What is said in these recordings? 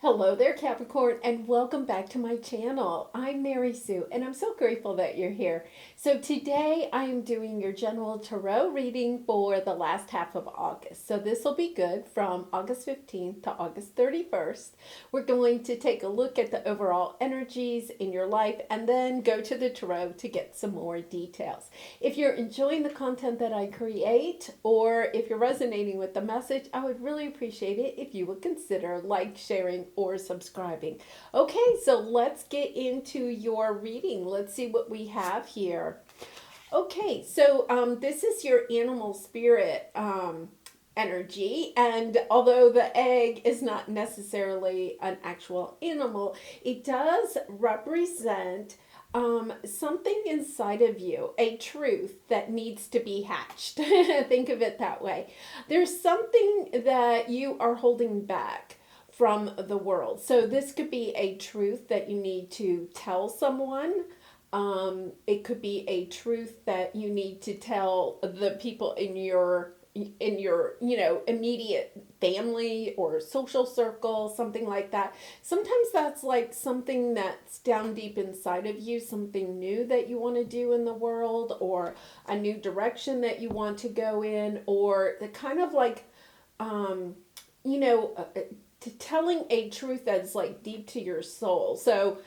Hello there, Capricorn, and welcome back to my channel. I'm Mary Sue, and I'm so grateful that you're here. So today I am doing your general tarot reading for the last half of August. So this will be good from August 15th to August 31st. We're going to take a look at the overall energies in your life and then go to the tarot to get some more details. If you're enjoying the content that I create, or if you're resonating with the message, I would really appreciate it if you would consider sharing, or subscribing. Okay, so let's get into your reading. Let's see what we have here. Okay, so this is your animal spirit energy, and although the egg is not necessarily an actual animal, it does represent something inside of you, a truth that needs to be hatched. Think of it that way. There's something that you are holding back from the world. So this could be a truth that you need to tell someone. It could be a truth that you need to tell the people in your immediate family or social circle, something like that. Sometimes that's like something that's down deep inside of you, something new that you want to do in the world, or a new direction that you want to go in, or the kind of like to telling a truth that's like deep to your soul. So,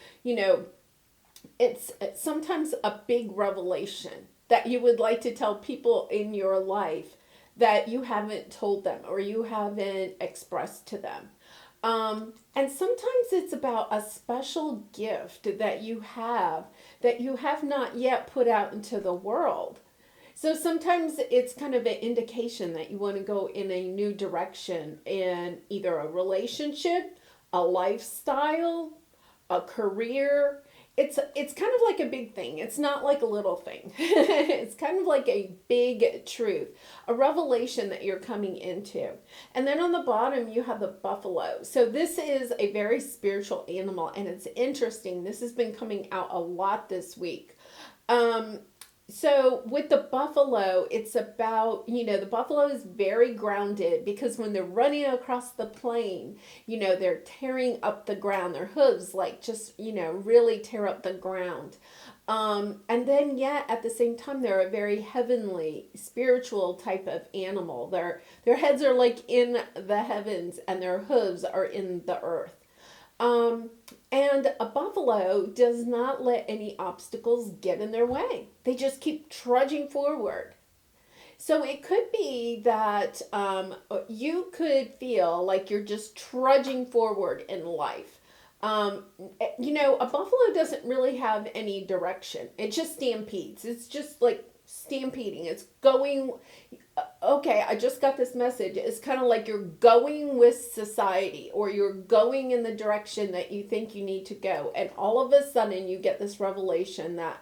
it's sometimes a big revelation that you would like to tell people in your life that you haven't told them or you haven't expressed to them. And sometimes it's about a special gift that you have not yet put out into the world. So sometimes it's kind of an indication that you want to go in a new direction in either a relationship, a lifestyle, a career. It's kind of like a big thing. It's not like a little thing. It's kind of like a big truth, a revelation that you're coming into. And then on the bottom, you have the buffalo. So this is a very spiritual animal, and it's interesting. This has been coming out a lot this week. So with the buffalo, it's about, the buffalo is very grounded because when they're running across the plain, they're tearing up the ground. Their hooves really tear up the ground. And then at the same time, they're a very heavenly, spiritual type of animal. Their heads are like in the heavens and their hooves are in the earth. And a buffalo does not let any obstacles get in their way. They just keep trudging forward. So it could be that you could feel like you're just trudging forward in life. A buffalo doesn't really have any direction. It just stampedes. It's just like stampeding. It's going. Okay, I just got this message. It's kind of like you're going with society, or you're going in the direction that you think you need to go. And all of a sudden you get this revelation that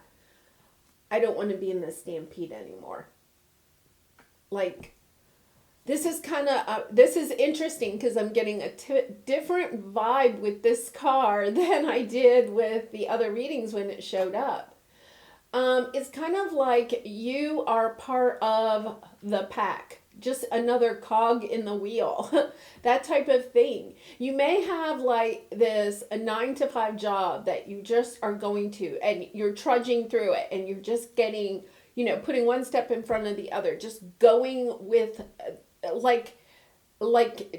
I don't want to be in this stampede anymore. Like, this is this is interesting because I'm getting a different vibe with this card than I did with the other readings when it showed up. It's kind of like you are part of the pack, just another cog in the wheel, that type of thing. You may have like a 9-to-5 job that you just are going to, and you're trudging through it, and you're just getting, putting one step in front of the other, just going with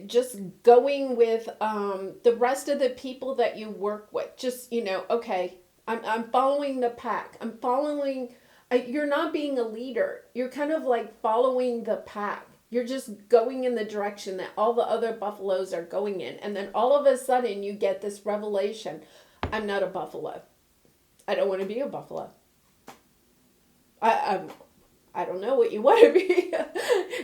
just going with the rest of the people that you work with. Just, okay, I'm following the pack. I'm following, you're not being a leader. You're kind of like following the pack. You're just going in the direction that all the other buffaloes are going in. And then all of a sudden you get this revelation. I'm not a buffalo. I don't want to be a buffalo. I don't know what you want to be.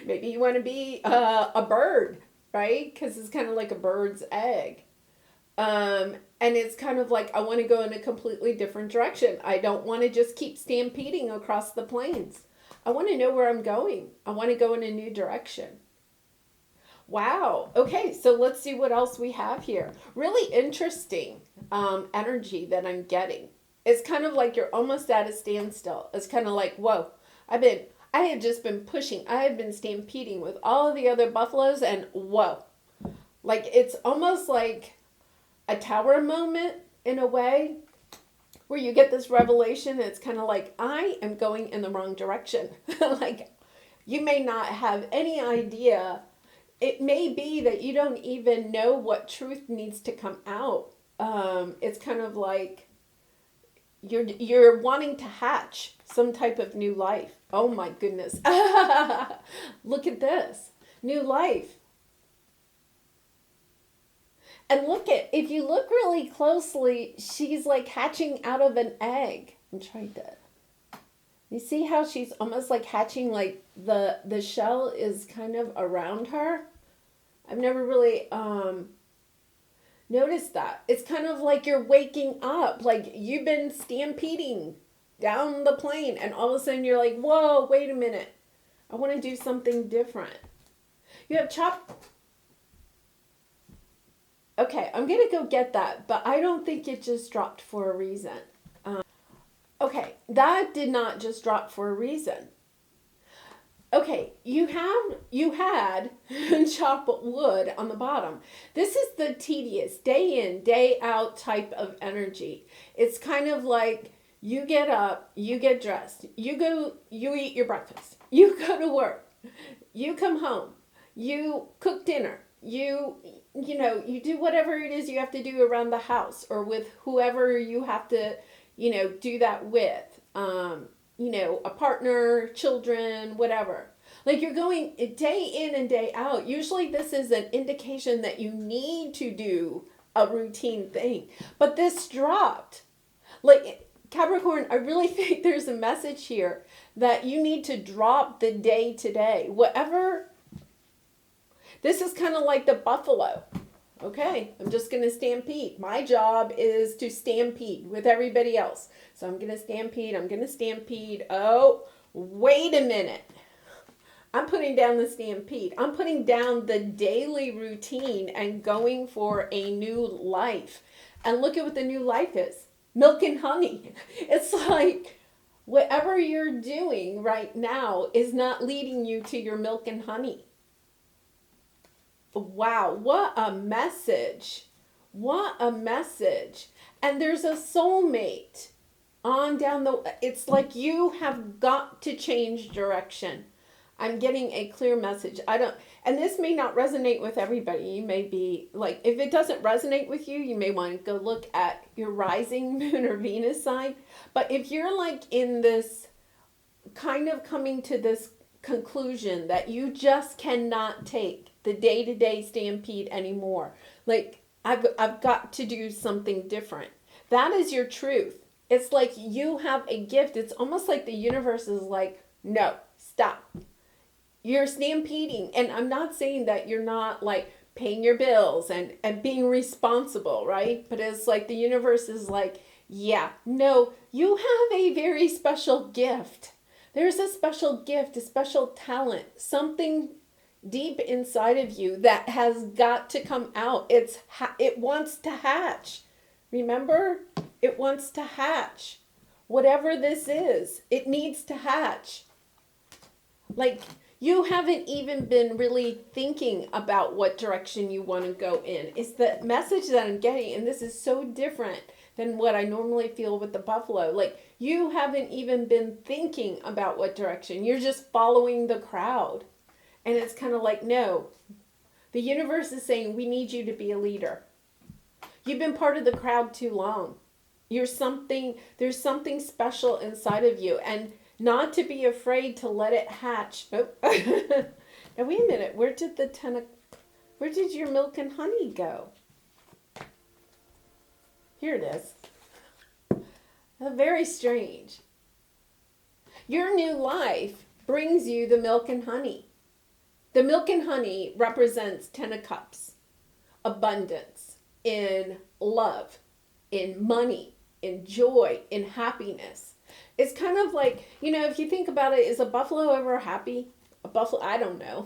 Maybe you want to be a bird, right? Because it's kind of like a bird's egg. And it's kind of like, I want to go in a completely different direction. I don't want to just keep stampeding across the plains. I want to know where I'm going. I want to go in a new direction. Wow. Okay, so let's see what else we have here. Really interesting energy that I'm getting. It's kind of like you're almost at a standstill. It's kind of like, whoa, I had just been pushing. I had been stampeding with all of the other buffaloes, and whoa. Like, it's almost like a tower moment in a way, where you get this revelation. It's kind of like, I am going in the wrong direction. Like, you may not have any idea. It may be that you don't even know what truth needs to come out. It's kind of like you're wanting to hatch some type of new life. Oh my goodness. Look at this. New life. And if you look really closely, she's like hatching out of an egg. I'm trying to, you see how she's almost like hatching, like the shell is kind of around her? I've never really noticed that. It's kind of like you're waking up, like you've been stampeding down the plane, and all of a sudden you're like, whoa, wait a minute. I want to do something different. You have Okay, I'm going to go get that, but I don't think it just dropped for a reason. Okay, that did not just drop for a reason. Okay, you had chop wood on the bottom. This is the tedious, day in, day out type of energy. It's kind of like you get up, you get dressed, you eat your breakfast, you go to work, you come home, you cook dinner, you do whatever it is you have to do around the house or with whoever you have to, do that with, a partner, children, whatever. Like, you're going day in and day out. Usually this is an indication that you need to do a routine thing. But this dropped. Like, Capricorn, I really think there's a message here that you need to drop the day to day. Whatever. This is kind of like the buffalo. Okay, I'm just going to stampede. My job is to stampede with everybody else. So I'm going to stampede. Oh, wait a minute. I'm putting down the stampede. I'm putting down the daily routine and going for a new life. And look at what the new life is. Milk and honey. It's like whatever you're doing right now is not leading you to your milk and honey. Wow, what a message. What a message. And there's a soulmate on down it's like you have got to change direction. I'm getting a clear message. And this may not resonate with everybody. You may be like, if it doesn't resonate with you, you may want to go look at your rising moon or Venus sign. But if you're like in this kind of coming to this conclusion that you just cannot take the day-to-day stampede anymore. Like, I've got to do something different. That is your truth. It's like you have a gift. It's almost like the universe is like, no, stop. You're stampeding. And I'm not saying that you're not like paying your bills and being responsible, right? But it's like the universe is like, yeah, no, you have a very special gift. There's a special gift, a special talent, something deep inside of you that has got to come out. It wants to hatch. Remember? It wants to hatch. Whatever this is, it needs to hatch. Like, you haven't even been really thinking about what direction you want to go in. It's the message that I'm getting, and this is so different than what I normally feel with the buffalo. Like, you haven't even been thinking about what direction. You're just following the crowd. And it's kind of like, no, the universe is saying, we need you to be a leader. You've been part of the crowd too long. There's something special inside of you, and not to be afraid to let it hatch. Oh. Now wait a minute, where did your milk and honey go? Here it is. Very strange. Your new life brings you the milk and honey. The milk and honey represents 10 of cups, abundance, in love, in money, in joy, in happiness. It's kind of like, if you think about it, is a buffalo ever happy? A buffalo, I don't know.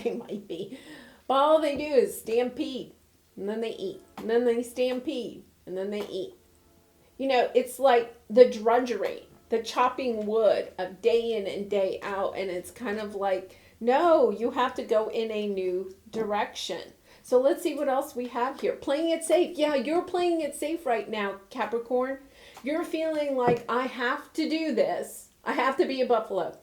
They might be. But all they do is stampede, and then they eat, and then they stampede, and then they eat. It's like the drudgery, the chopping wood of day in and day out, and it's kind of like, no, you have to go in a new direction. So let's see what else we have here. Playing it safe. Yeah, you're playing it safe right now, Capricorn. You're feeling like, I have to do this. I have to be a buffalo.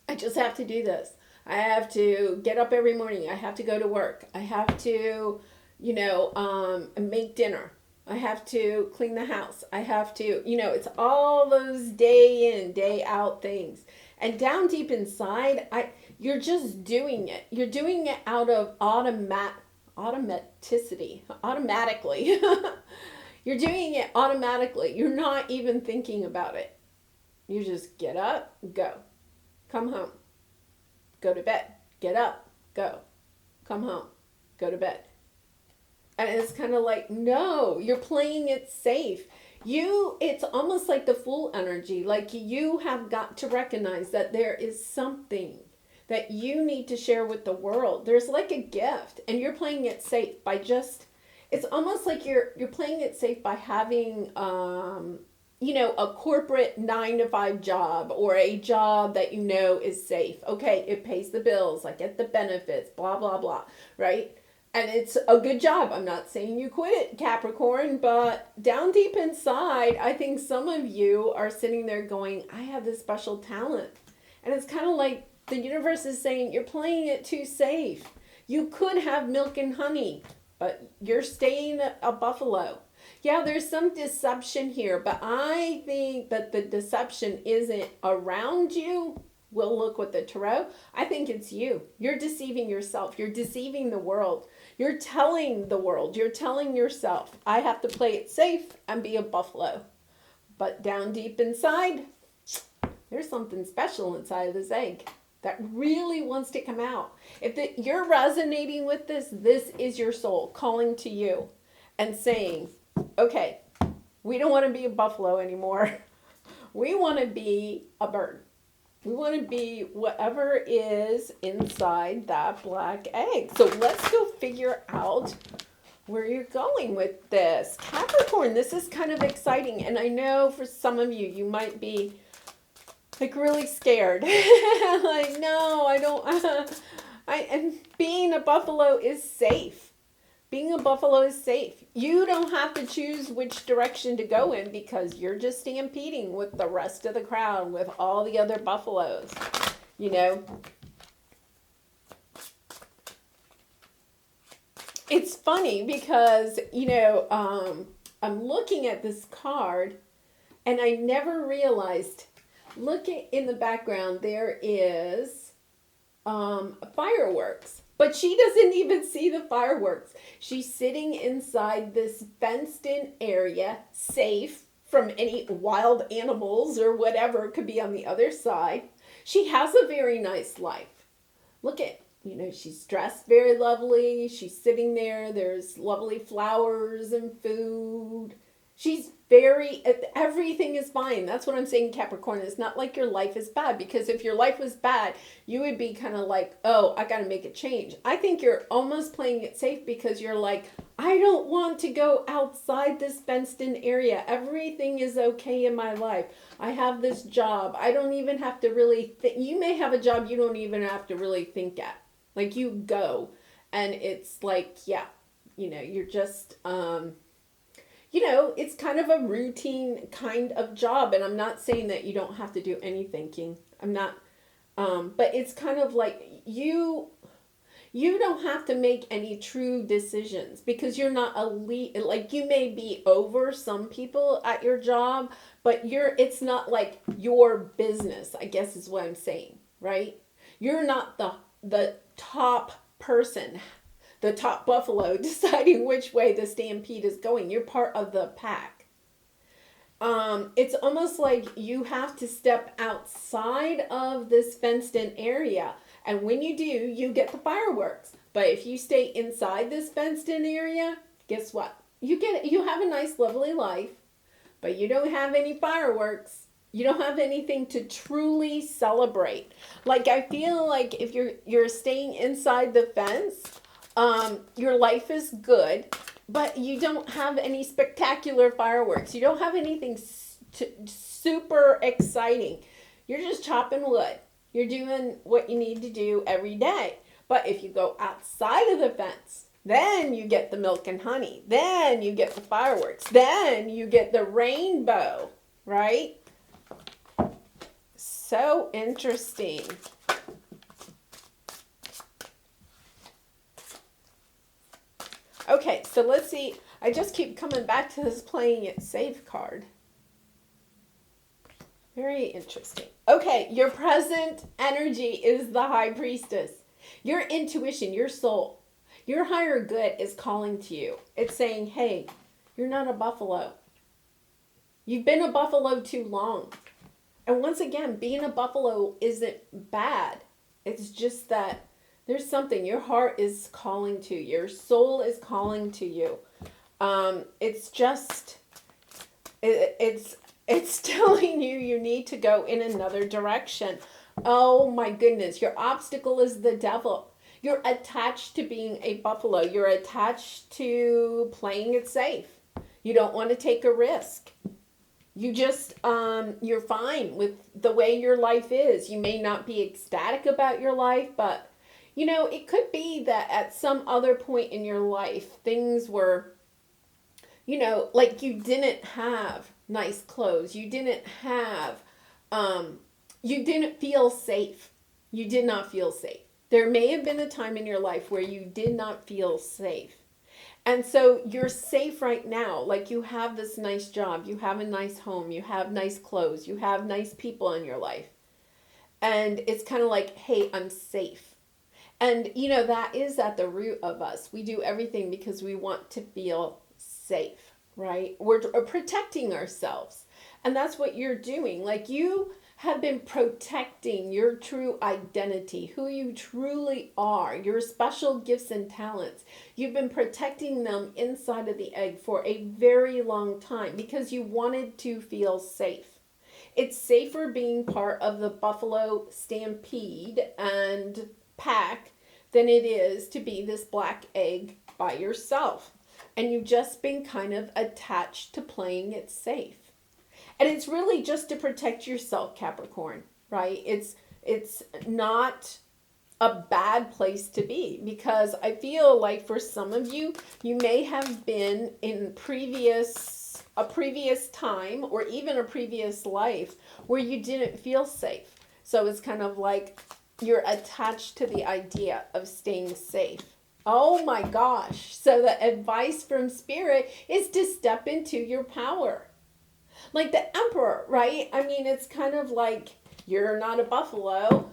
I just have to do this. I have to get up every morning. I have to go to work. I have to, make dinner. I have to clean the house. I have to, it's all those day in, day out things. And down deep inside, you're just doing it. You're doing it out of automaticity, automatically. You're doing it automatically. You're not even thinking about it. You just get up, go, come home, go to bed, get up, go, come home, go to bed. And it's kind of like, no, you're playing it safe. It's almost like the fool energy. Like you have got to recognize that there is something that you need to share with the world. There's like a gift, and you're playing it safe by it's almost like you're playing it safe by having, a corporate 9-to-5 job, or a job that is safe. Okay, it pays the bills, I get the benefits, blah, blah, blah, right? And it's a good job. I'm not saying you quit it, Capricorn, but down deep inside, I think some of you are sitting there going, I have this special talent. And it's kind of like the universe is saying, you're playing it too safe. You could have milk and honey, but you're staying a buffalo. Yeah, there's some deception here, but I think that the deception isn't around you. We'll look with the tarot. I think it's you. You're deceiving yourself. You're deceiving the world. You're telling the world. You're telling yourself, I have to play it safe and be a buffalo. But down deep inside, there's something special inside of this egg that really wants to come out. If you're resonating with this is your soul calling to you and saying, okay, we don't want to be a buffalo anymore. We want to be a bird. We want to be whatever is inside that black egg. So let's go figure out where you're going with this. Capricorn, this is kind of exciting. And I know for some of you, you might be like really scared. Like, no, I don't. And being a buffalo is safe. Being a buffalo is safe. You don't have to choose which direction to go in because you're just stampeding with the rest of the crowd, with all the other buffaloes, It's funny because, I'm looking at this card and I never realized, looking in the background, there is fireworks. But she doesn't even see the fireworks. She's sitting inside this fenced-in area, safe from any wild animals or whatever could be on the other side. She has a very nice life. Look at, she's dressed very lovely. She's sitting there. There's lovely flowers and food. She's everything is fine. That's what I'm saying, Capricorn. It's not like your life is bad, because if your life was bad, you would be kind of like, oh, I got to make a change. I think you're almost playing it safe because you're like, I don't want to go outside this fenced-in area. Everything is okay in my life. I have this job. I don't even have to really think. You may have a job you don't even have to really think at. Like, you go, and it's like, yeah, you're just... it's kind of a routine kind of job. And I'm not saying that you don't have to do any thinking. I'm not, but it's kind of like you don't have to make any true decisions because you're not like you may be over some people at your job, but it's not like your business, I guess is what I'm saying, right? You're not the top person, the top buffalo deciding which way the stampede is going. You're part of the pack. It's almost like you have to step outside of this fenced-in area. And when you do, you get the fireworks. But if you stay inside this fenced-in area, guess what? You have a nice, lovely life, but you don't have any fireworks. You don't have anything to truly celebrate. Like, I feel like if you're staying inside the fence, your life is good, but you don't have any spectacular fireworks. You don't have anything super exciting. You're just chopping wood. You're doing what you need to do every day. But if you go outside of the fence, Then you get the milk and honey. Then you get the fireworks. Then you get the rainbow, right? So interesting. Okay, so let's see. I just keep coming back to this playing it safe card. Very interesting. Okay, your present energy is the High Priestess. Your intuition, your soul, your higher good is calling to you. It's saying, hey, you're not a buffalo. You've been a buffalo too long. And once again, being a buffalo isn't bad. It's just that there's something your heart is calling to, your soul is calling to you. It's just, it's telling you need to go in another direction. Oh my goodness, your obstacle is the devil. You're attached to being a buffalo. You're attached to playing it safe. You don't want to take a risk. You just, you're fine with the way your life is. You may not be ecstatic about your life, but you know, it could be that at some other point in your life, things were, you know, like you didn't have nice clothes. You didn't have, you didn't feel safe. You did not feel safe. There may have been a time in your life where you did not feel safe. And so you're safe right now. Like you have this nice job. You have a nice home. You have nice clothes. You have nice people in your life. And it's kind of like, hey, I'm safe. And, you know, that is at the root of us. We do everything because we want to feel safe, right? We're protecting ourselves. And that's what you're doing. Like you have been protecting your true identity, who you truly are, your special gifts and talents. You've been protecting them inside of the egg for a very long time because you wanted to feel safe. It's safer being part of the buffalo stampede and pack than it is to be this black egg by yourself. And you've just been kind of attached to playing it safe. And it's really just to protect yourself, Capricorn, right? It's not a bad place to be because I feel like for some of you, you may have been in a previous time or even a previous life where you didn't feel safe. So it's kind of like you're attached to the idea of staying safe. Oh my gosh. So the advice from Spirit is to step into your power. Like the Emperor, right? I mean, it's kind of like you're not a buffalo.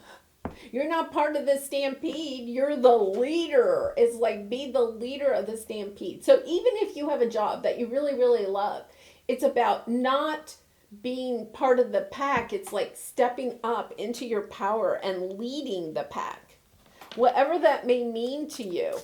You're not part of the stampede. You're the leader. It's like be the leader of the stampede. So even if you have a job that you really, really love, it's about not being part of the pack. It's like stepping up into your power and leading the pack. Whatever that may mean to you.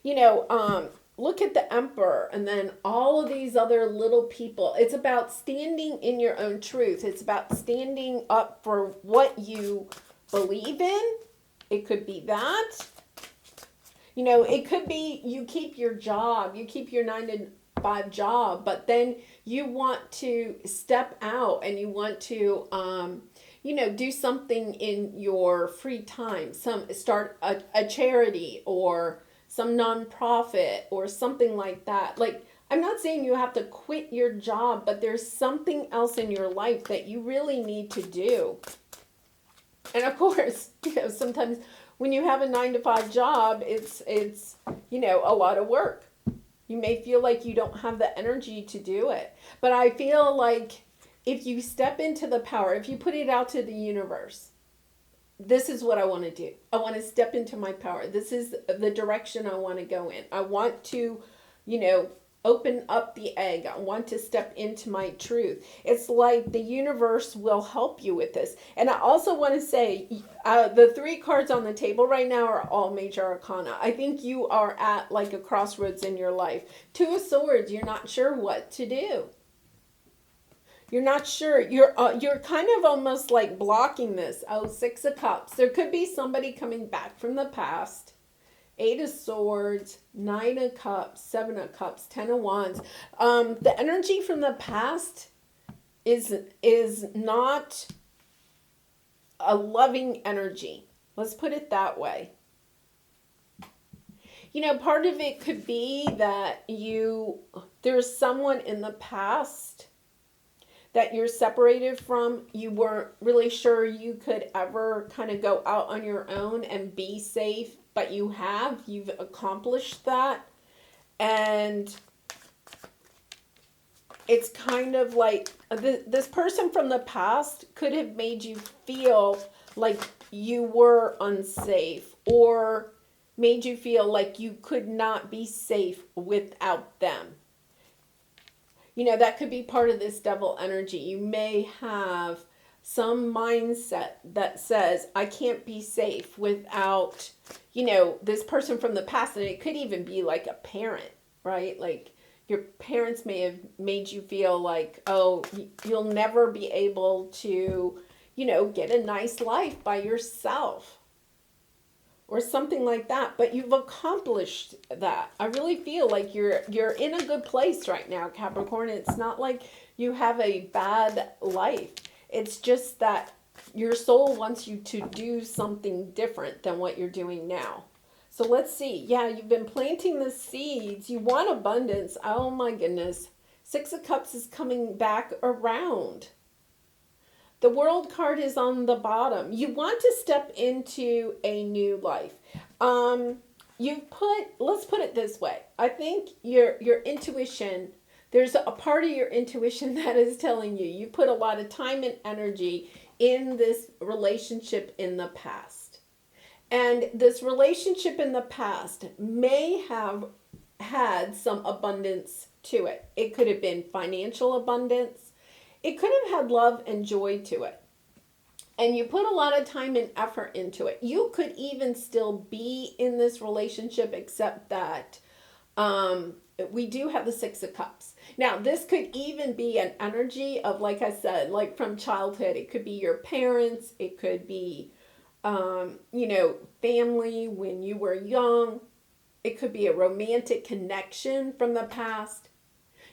You know, look at the Emperor and then all of these other little people. It's about standing in your own truth. It's about standing up for what you believe in. It could be that. You know, it could be you keep your job. You keep your 9-to-5 job, but then you want to step out and you want to, you know, do something in your free time. Start a charity or some nonprofit or something like that. Like, I'm not saying you have to quit your job, but there's something else in your life that you really need to do. And of course, you know, sometimes when you have a 9-to-5 job, it's, you know, a lot of work. You may feel like you don't have the energy to do it. But I feel like if you step into the power, if you put it out to the universe, this is what I want to do. I want to step into my power. This is the direction I want to go in. I want to, you know, open up the egg. I want to step into my truth. It's like the universe will help you with this. And I also want to say, the 3 cards on the table right now are all major arcana. I think you are at like a crossroads in your life. 2 of Swords, you're not sure what to do. You're not sure. You're kind of almost like blocking this. Oh, 6 of Cups. There could be somebody coming back from the past. 8 of Swords, 9 of Cups, 7 of Cups, 10 of Wands. The energy from the past is not a loving energy. Let's put it that way. Part of it could be that there's someone in the past that you're separated from. You weren't really sure you could ever kind of go out on your own and be safe, but you've accomplished that. And it's kind of like this person from the past could have made you feel like you were unsafe, or made you feel like you could not be safe without them. That could be part of this devil energy. You may have some mindset that says, I can't be safe without, this person from the past. And it could even be like a parent, right? Like your parents may have made you feel like, oh, you'll never be able to, get a nice life by yourself, or something like that, but you've accomplished that. I really feel like you're in a good place right now, Capricorn. It's not like you have a bad life. It's just that your soul wants you to do something different than what you're doing now. So let's see. Yeah, you've been planting the seeds. You want abundance. Oh my goodness. Six of Cups is coming back around. The World card is on the bottom. You want to step into a new life. Let's put it this way. I think your intuition, there's a part of your intuition that is telling you put a lot of time and energy in this relationship in the past. And this relationship in the past may have had some abundance to it. It could have been financial abundance. It could have had love and joy to it. And you put a lot of time and effort into it. You could even still be in this relationship, except that we do have the Six of Cups. Now, this could even be an energy of, like I said, like from childhood. It could be your parents. It could be, family when you were young. It could be a romantic connection from the past.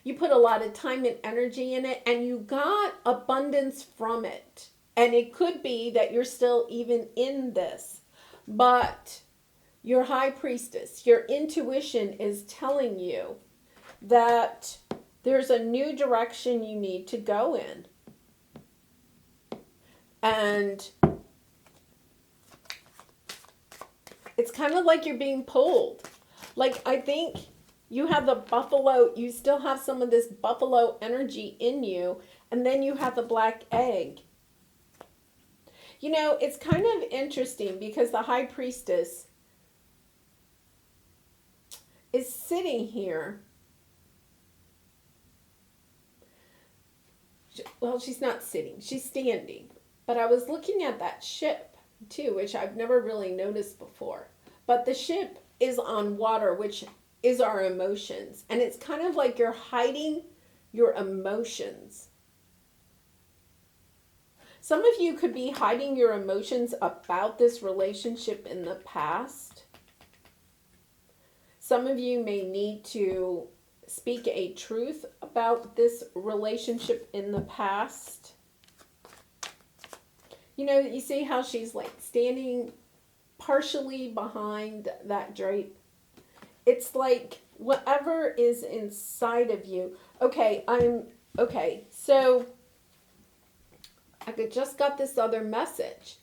You put a lot of time and energy in it, and you got abundance from it. And it could be that you're still even in this. But your high priestess, your intuition is telling you that there's a new direction you need to go in. And it's kind of like you're being pulled. Like, I think you have the buffalo, you still have some of this buffalo energy in you, and then you have the black egg. It's kind of interesting because the high priestess is sitting here. Well, she's not sitting, she's standing. But I was looking at that ship too, which I've never really noticed before. But the ship is on water, which is our emotions. And it's kind of like you're hiding your emotions. Some of you could be hiding your emotions about this relationship in the past. Some of you may need to speak a truth about this relationship in the past. You see how she's like standing partially behind that drape? It's like whatever is inside of you. Okay, so I just got this other message.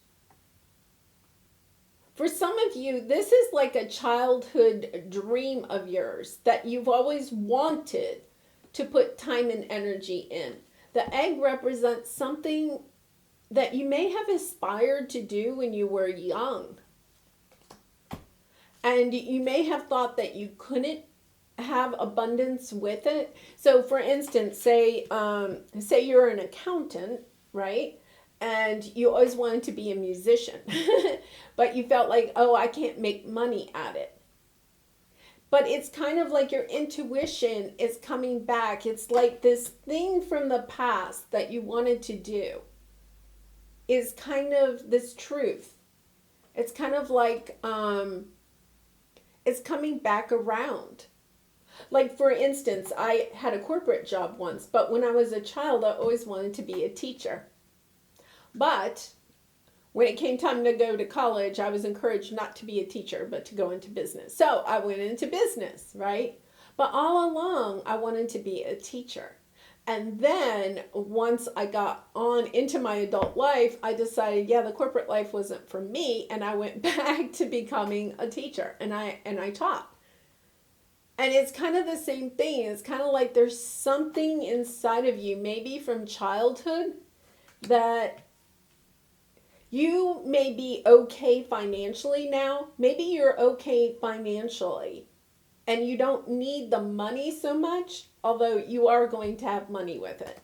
For some of you, this is like a childhood dream of yours that you've always wanted to put time and energy in. The egg represents something that you may have aspired to do when you were young. And you may have thought that you couldn't have abundance with it. So for instance, say you're an accountant, right? And you always wanted to be a musician, but you felt like, oh, I can't make money at it. But it's kind of like your intuition is coming back. It's like this thing from the past that you wanted to do is kind of this truth. It's kind of like, it's coming back around. Like, for instance, I had a corporate job once, but when I was a child, I always wanted to be a teacher. But When it came time to go to college, I was encouraged not to be a teacher, but to go into business. So I went into business, right? But all along, I wanted to be a teacher. And then once I got on into my adult life, I decided, yeah, the corporate life wasn't for me, and I went back to becoming a teacher, and I taught. And it's kind of the same thing. It's kind of like there's something inside of you, maybe from childhood, that you may be okay financially now. Maybe you're okay financially and you don't need the money so much, although you are going to have money with it.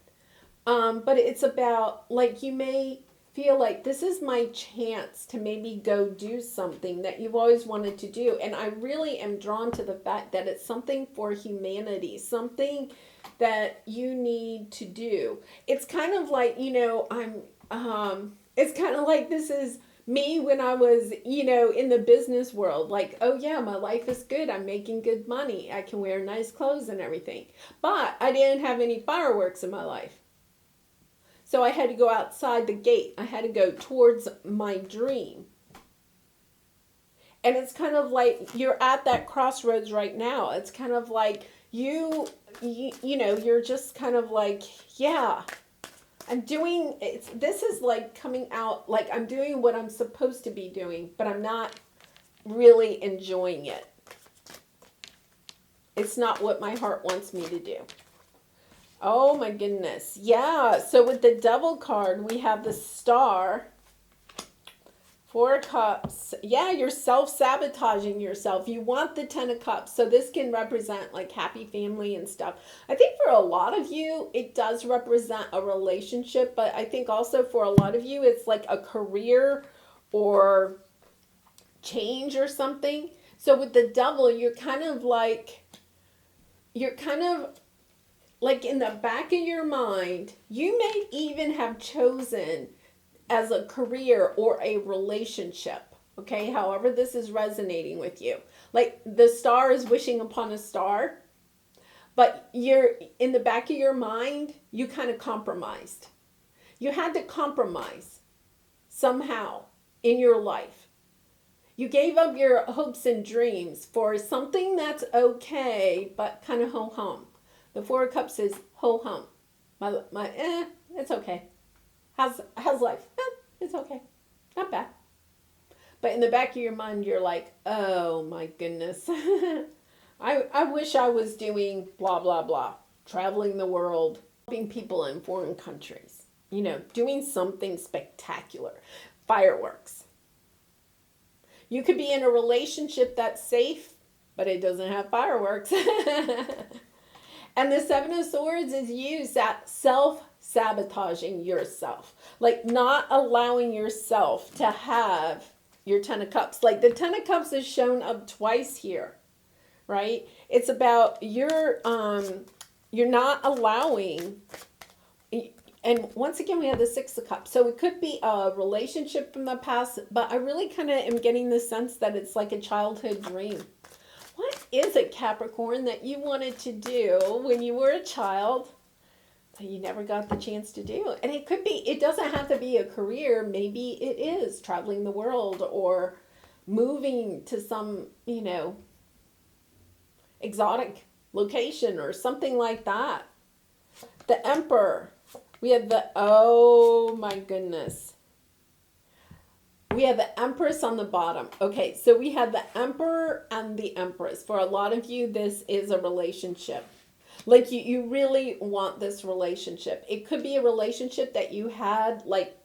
But it's about, like, you may feel like this is my chance to maybe go do something that you've always wanted to do. And I really am drawn to the fact that it's something for humanity, something that you need to do. It's kind of like, it's kind of like this is me when I was, in the business world. Like, oh yeah, my life is good. I'm making good money. I can wear nice clothes and everything. But I didn't have any fireworks in my life. So I had to go outside the gate. I had to go towards my dream. And it's kind of like you're at that crossroads right now. It's kind of like you're just kind of like, yeah, this is like coming out, like I'm doing what I'm supposed to be doing, but I'm not really enjoying it. It's not what my heart wants me to do. Oh my goodness. Yeah. So with the Devil card, we have the Star, 4 Cups. Yeah, you're self-sabotaging yourself. You want the 10 of Cups. So this can represent like happy family and stuff. I think for a lot of you, it does represent a relationship. But I think also for a lot of you, it's like a career or change or something. So with the Devil, you're kind of like in the back of your mind, you may even have chosen as a career or a relationship, okay? However this is resonating with you. Like the Star is wishing upon a star, but you're in the back of your mind, you kind of compromised. You had to compromise somehow in your life. You gave up your hopes and dreams for something that's okay, but kind of ho-hum. The 4 of Cups is ho-hum. It's okay. How's life? It's okay. Not bad. But in the back of your mind, you're like, oh my goodness. I wish I was doing blah, blah, blah. Traveling the world, helping people in foreign countries. Doing something spectacular. Fireworks. You could be in a relationship that's safe, but it doesn't have fireworks. And the 7 of Swords is used at self-sabotaging yourself. Like not allowing yourself to have your 10 of Cups. Like the 10 of Cups is shown up twice here, right? It's about you're not allowing. And once again, we have the 6 of Cups. So it could be a relationship from the past, but I really kind of am getting the sense that it's like a childhood dream. What is it, Capricorn, that you wanted to do when you were a child that you never got the chance to do? And it doesn't have to be a career. Maybe it is traveling the world or moving to some, exotic location or something like that. The Emperor. We have oh my goodness. We have the Empress on the bottom. Okay, so we have the Emperor and the Empress. For a lot of you, this is a relationship. Like you really want this relationship. It could be a relationship that you had like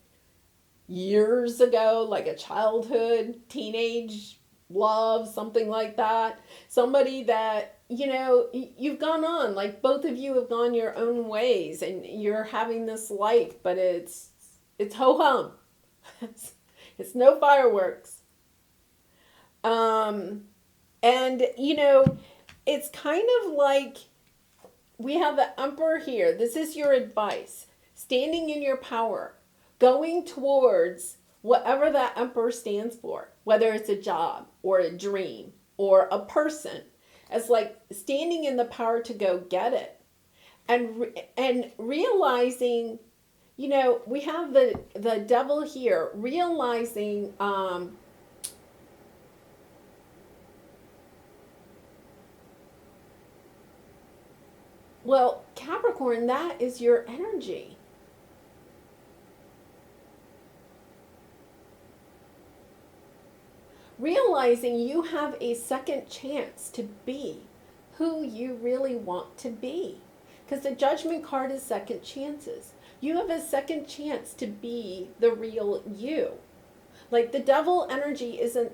years ago, like a childhood, teenage love, something like that. Somebody that, you've gone on, like both of you have gone your own ways and you're having this life, but it's ho-hum. It's no fireworks. And, it's kind of like we have the Emperor here. This is your advice. Standing in your power. Going towards whatever that Emperor stands for. Whether it's a job or a dream or a person. It's like standing in the power to go get it. And realizing You know, we have the devil here realizing, well, Capricorn, that is your energy. Realizing you have a second chance to be who you really want to be. Because the judgment card is second chances. You have a second chance to be the real you. Like the devil energy isn't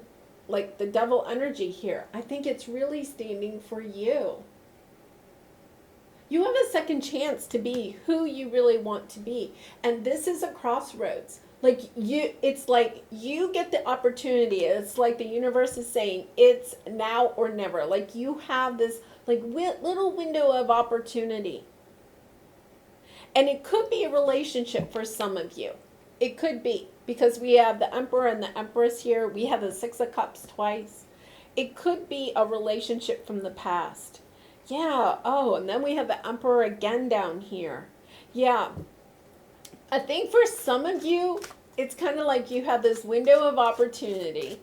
like the devil energy here. I think it's really standing for you. You have a second chance to be who you really want to be. And this is a crossroads. It's like you get the opportunity. It's like the universe is saying it's now or never. Like you have this like little window of opportunity. And it could be a relationship for some of you. It could be, because we have the Emperor and the Empress here. We have the Six of Cups twice. It could be a relationship from the past. Yeah, oh, and then we have the Emperor again down here. Yeah, I think for some of you, it's kind of like you have this window of opportunity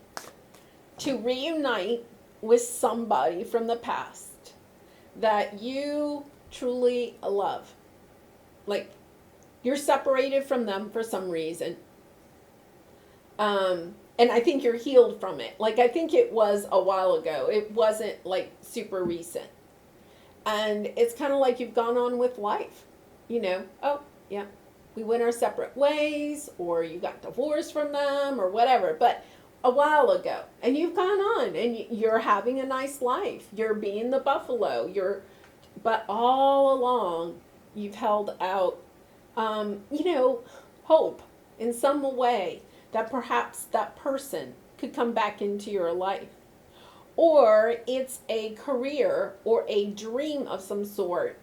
to reunite with somebody from the past that you truly love. Like, you're separated from them for some reason. And I think you're healed from it. Like, I think it was a while ago. It wasn't, like, super recent. And it's kind of like you've gone on with life. You know, oh, yeah, we went our separate ways, or you got divorced from them, or whatever. But a while ago. And you've gone on, and you're having a nice life. You're being the buffalo. But all along, you've held out, hope in some way that perhaps that person could come back into your life. Or it's a career or a dream of some sort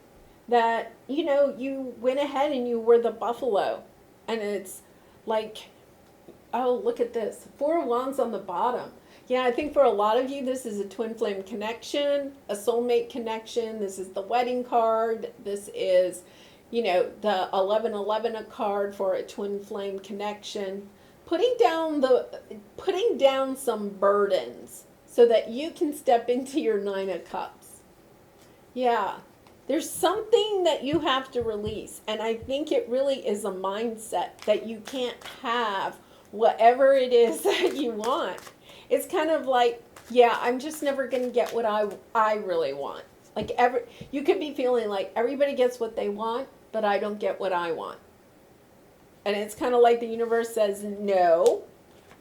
that, you went ahead and you were the buffalo. And it's like, oh, look at this. 4 of Wands on the bottom. Yeah, I think for a lot of you, this is a twin flame connection, a soulmate connection. This is the wedding card. This is, the 1111 a card for a twin flame connection. Putting down some burdens so that you can step into your 9 of Cups. Yeah, there's something that you have to release. And I think it really is a mindset that you can't have whatever it is that you want. It's kind of like, yeah, I'm just never going to get what I really want. Like you could be feeling like everybody gets what they want, but I don't get what I want. And it's kind of like the universe says, no,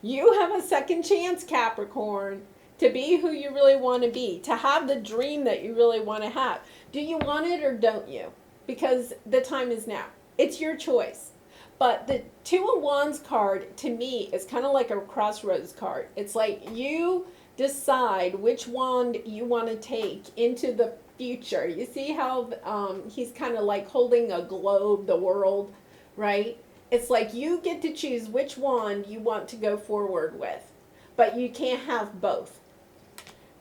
you have a second chance, Capricorn, to be who you really want to be, to have the dream that you really want to have. Do you want it or don't you? Because the time is now. It's your choice. But the 2 of Wands card, to me, is kind of like a crossroads card. It's like you decide which wand you want to take into the future. You see how he's kind of like holding a globe, the world, right? It's like you get to choose which wand you want to go forward with. But you can't have both.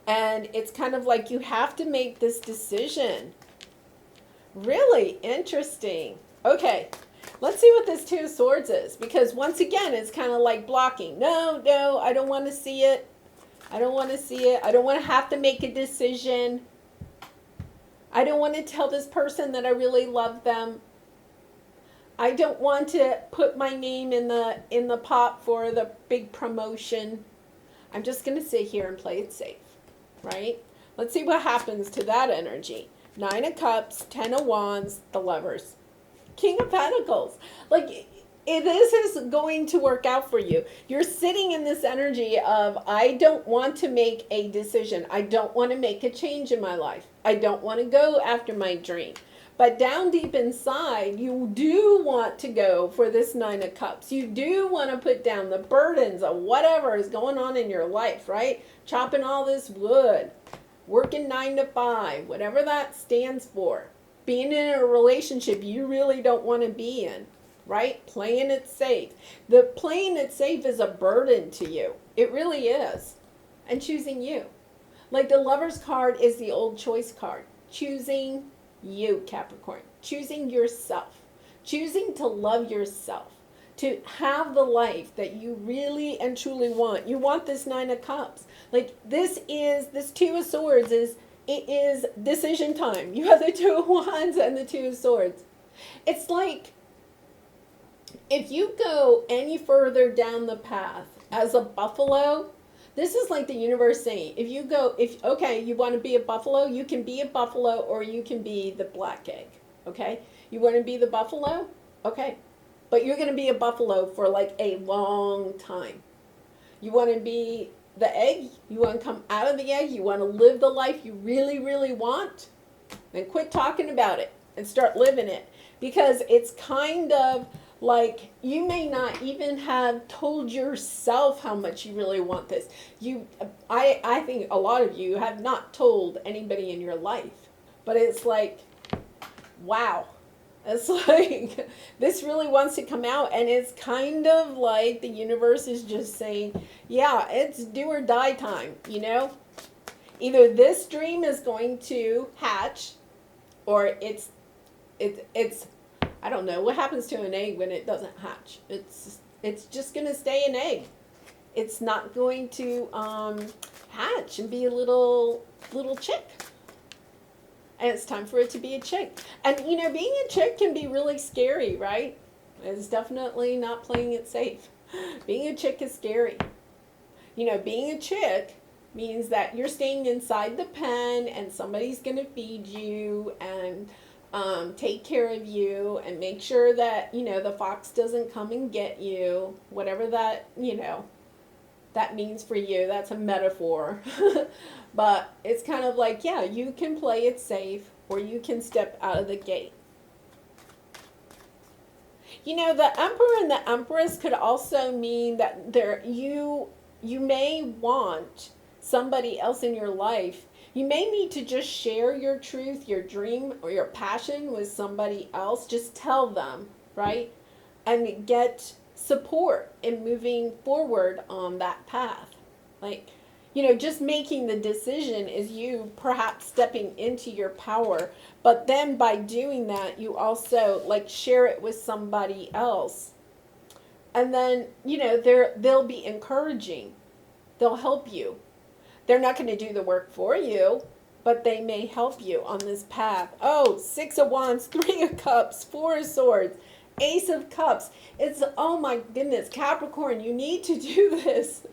And it's kind of like you have to make this decision. Really interesting. Okay, let's see what this 2 of Swords is. Because once again, it's kind of like blocking. No, I don't want to see it. I don't want to see it. I don't want to have to make a decision. I don't want to tell this person that I really love them. I don't want to put my name in the pot for the big promotion. I'm just going to sit here and play it safe, right? Let's see what happens to that energy. 9 of Cups, 10 of Wands, the Lovers. King of Pentacles. Like, this is going to work out for you. You're sitting in this energy of, I don't want to make a decision. I don't want to make a change in my life. I don't want to go after my dream. But down deep inside, you do want to go for this 9 of Cups. You do want to put down the burdens of whatever is going on in your life, right? Chopping all this wood, working 9 to 5, whatever that stands for. Being in a relationship you really don't want to be in, right? Playing it safe. The playing it safe is a burden to you. It really is. And choosing you. Like the Lover's card is the old choice card. Choosing you, Capricorn. Choosing yourself. choosing to love yourself, to have the life that you really and truly want. You want this Nine of Cups. Like this Two of Swords it is decision time. You have the Two of Wands and the Two of Swords. It's like if you go any further down the path as a buffalo, this is like the universe saying, if you want to be a buffalo, you can be a buffalo or you can be the black egg. Okay? You want to be the buffalo? Okay. But you're going to be a buffalo for like a long time. You want to be the egg? You want to come out of the egg? You want to live the life you really, really want? Then quit talking about it and start living it. Because it's kind of like you may not even have told yourself how much you really want this. I think a lot of you have not told anybody in your life. But it's like, wow. It's like, this really wants to come out, and it's kind of like the universe is just saying, yeah, it's do or die time, you know? Either this dream is going to hatch, or it's I don't know, what happens to an egg when it doesn't hatch? It's just going to stay an egg. It's not going to hatch and be a little chick. And it's time for it to be a chick. And, you know, being a chick can be really scary, right? It's definitely not playing it safe. Being a chick is scary. You know, being a chick means that you're staying inside the pen and somebody's going to feed you and take care of you and make sure that, you know, the fox doesn't come and get you. Whatever that, you know, that means for you. That's a metaphor. But it's kind of like, yeah, you can play it safe or you can step out of the gate. You know, the Emperor and the Empress could also mean that you may want somebody else in your life. You may need to just share your truth, your dream, or your passion with somebody else. Just tell them, right? And get support in moving forward on that path. Like, you know, just making the decision is you perhaps stepping into your power. But then by doing that, you also like share it with somebody else. And then, you know, they'll be encouraging. They'll help you. They're not going to do the work for you, but they may help you on this path. Oh, Six of Wands, Three of Cups, Four of Swords, Ace of Cups. It's, oh my goodness, Capricorn, you need to do this.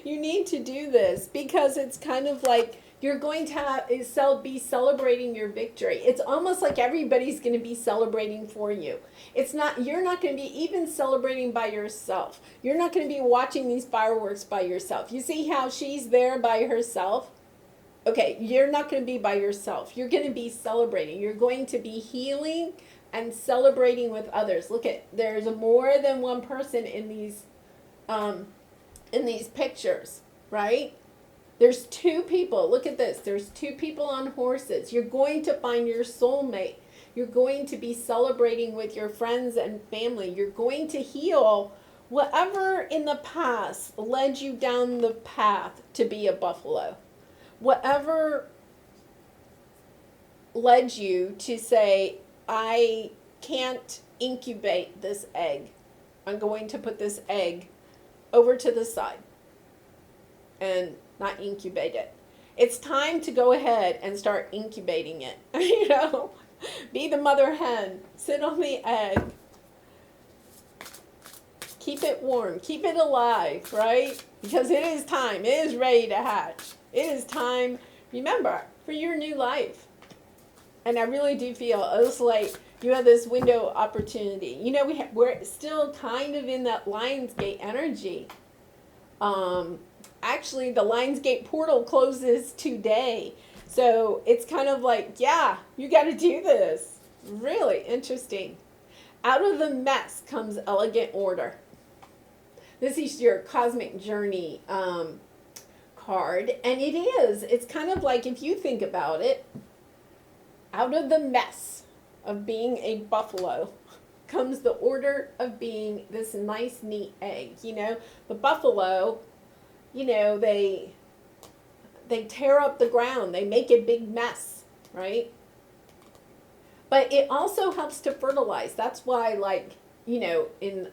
You need to do this because it's kind of like you're going to be celebrating your victory. It's almost like everybody's going to be celebrating for you. You're not going to be even celebrating by yourself. You're not going to be watching these fireworks by yourself. You see how she's there by herself? Okay, you're not going to be by yourself. You're going to be celebrating. You're going to be healing and celebrating with others. Look there's more than one person in these pictures, right? There's two people. Look at this. There's two people on horses. You're going to find your soulmate. You're going to be celebrating with your friends and family. You're going to heal whatever in the past led you down the path to be a buffalo. Whatever led you to say, I can't incubate this egg. I'm going to put this egg over to the side and not incubate it. It's time to go ahead and start incubating it. You know, be the mother hen, sit on the egg, keep it warm, keep it alive, right? Because it is time, it is ready to hatch. It is time, remember, for your new life. And I really do feel it's like you have this window opportunity. You know, we're still kind of in that Lionsgate energy. Actually, the Lionsgate portal closes today. So it's kind of like, yeah, you got to do this. Really interesting. Out of the mess comes elegant order. This is your cosmic journey card. And it is. It's kind of like, if you think about it, out of the mess of being a buffalo comes the order of being this nice, neat egg. You know, the buffalo, you know, they tear up the ground. They make a big mess, right? But it also helps to fertilize. That's why, like, in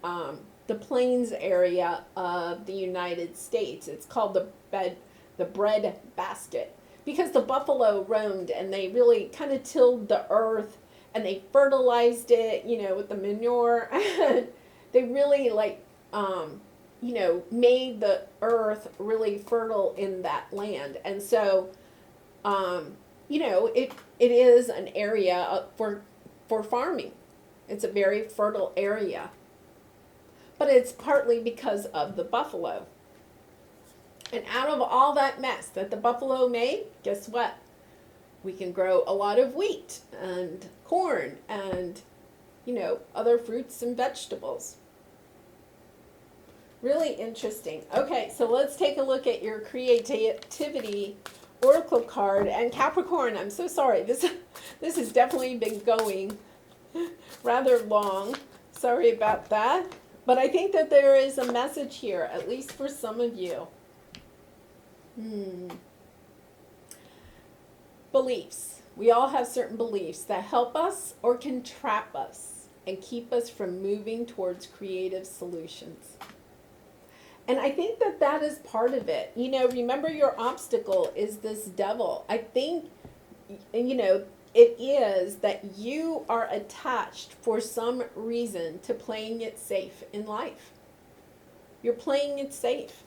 the plains area of the United States, it's called the bread basket, because the buffalo roamed and they really kind of tilled the earth and they fertilized it, with the manure. And they really, like, made the earth really fertile in that land. And so, it is an area for farming. It's a very fertile area. But it's partly because of the buffalo. And out of all that mess that the buffalo made, guess what? We can grow a lot of wheat and corn and, other fruits and vegetables. Really interesting. Okay, so let's take a look at your creativity oracle card. And Capricorn, I'm so sorry. This has definitely been going rather long. Sorry about that. But I think that there is a message here, at least for some of you. Beliefs. We all have certain beliefs that help us or can trap us and keep us from moving towards creative solutions. And I think that that is part of it. Remember, your obstacle is this devil. I think, it is that you are attached for some reason to playing it safe in life. You're playing it safe.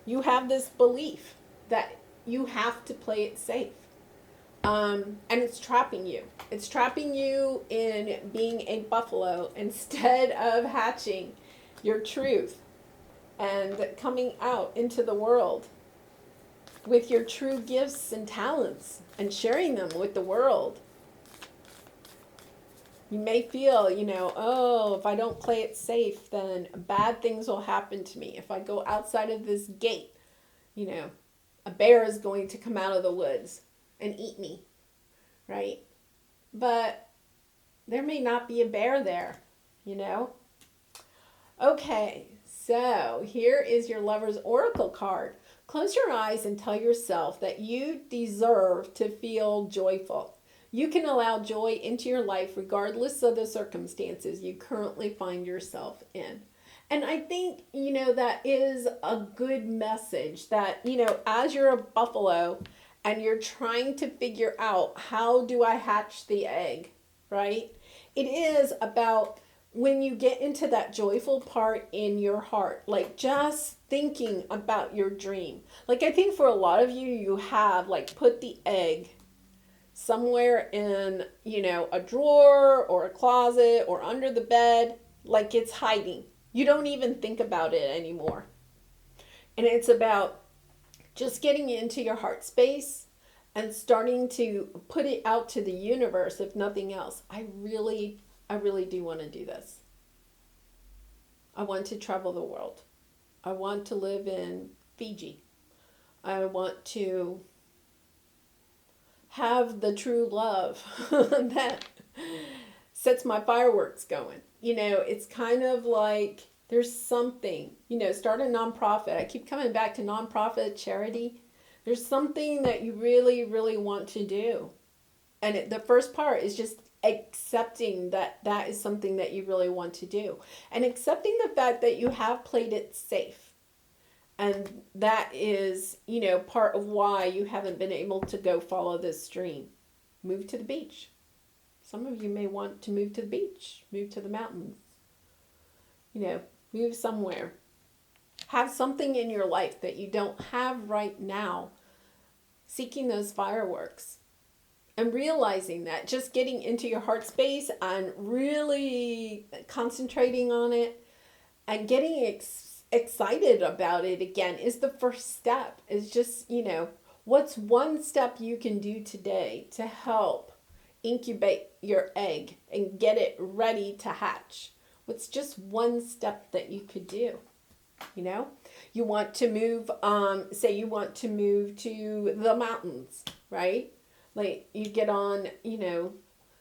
You have this belief that you have to play it safe. And it's trapping you. It's trapping you in being a buffalo instead of hatching your truth and coming out into the world with your true gifts and talents and sharing them with the world. You may feel, if I don't play it safe, then bad things will happen to me. If I go outside of this gate, a bear is going to come out of the woods and eat me, right? But there may not be a bear there, Okay, so here is your Lover's Oracle card. Close your eyes and tell yourself that you deserve to feel joyful. You can allow joy into your life regardless of the circumstances you currently find yourself in. And I think, that is a good message that, as you're a buffalo and you're trying to figure out, how do I hatch the egg, right? It is about when you get into that joyful part in your heart, like just thinking about your dream. Like, I think for a lot of you, you have like put the egg somewhere in, a drawer or a closet or under the bed, like it's hiding. You don't even think about it anymore. And it's about just getting into your heart space and starting to put it out to the universe, if nothing else. I really do want to do this. I want to travel the world. I want to live in Fiji. I want to have the true love that sets my fireworks going. It's kind of like there's something, start a nonprofit. I keep coming back to nonprofit charity. There's something that you really, really want to do. And the first part is just accepting that that is something that you really want to do. And accepting the fact that you have played it safe. And that is, part of why you haven't been able to go follow this dream. Move to the beach. Some of you may want to move to the beach, move to the mountains, move somewhere. Have something in your life that you don't have right now, seeking those fireworks. And realizing that, just getting into your heart space and really concentrating on it and getting excited about it again is the first step. Is just, what's one step you can do today to help incubate your egg and get it ready to hatch? What's just one step that you could do? You want to move, say you want to move to the mountains, right? Like you get on,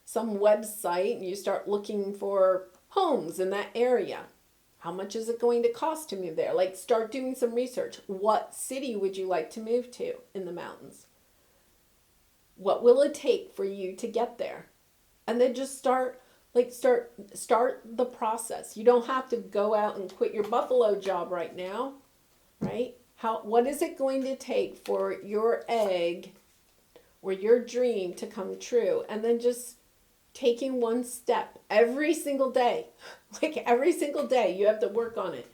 some website and you start looking for homes in that area. How much is it going to cost to move there? Like, start doing some research. What city would you like to move to in the mountains? What will it take for you to get there? And then just start the process. You don't have to go out and quit your buffalo job right now, right? What is it going to take for your egg or your dream to come true? And then just taking one step every single day. Like every single day you have to work on it.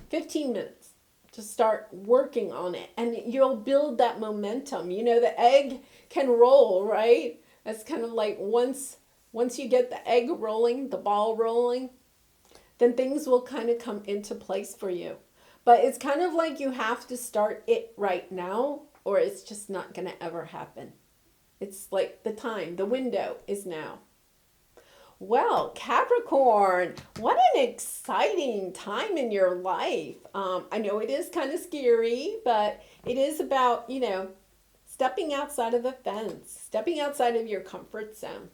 15 minutes. Just start working on it, and you'll build that momentum. You know, the egg can roll, right? That's kind of like once you get the egg rolling, the ball rolling, then things will kind of come into place for you. But it's kind of like you have to start it right now, or it's just not going to ever happen. It's like the window is now. Well, Capricorn, what an exciting time in your life. I know it is kind of scary, but it is about, stepping outside of the fence, stepping outside of your comfort zone.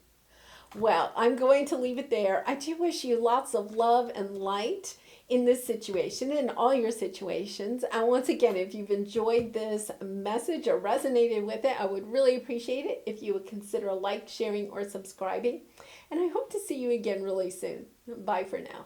Well, I'm going to leave it there. I do wish you lots of love and light in this situation and all your situations. And once again, if you've enjoyed this message or resonated with it, I would really appreciate it if you would consider sharing, or subscribing. And I hope to see you again really soon. Bye for now.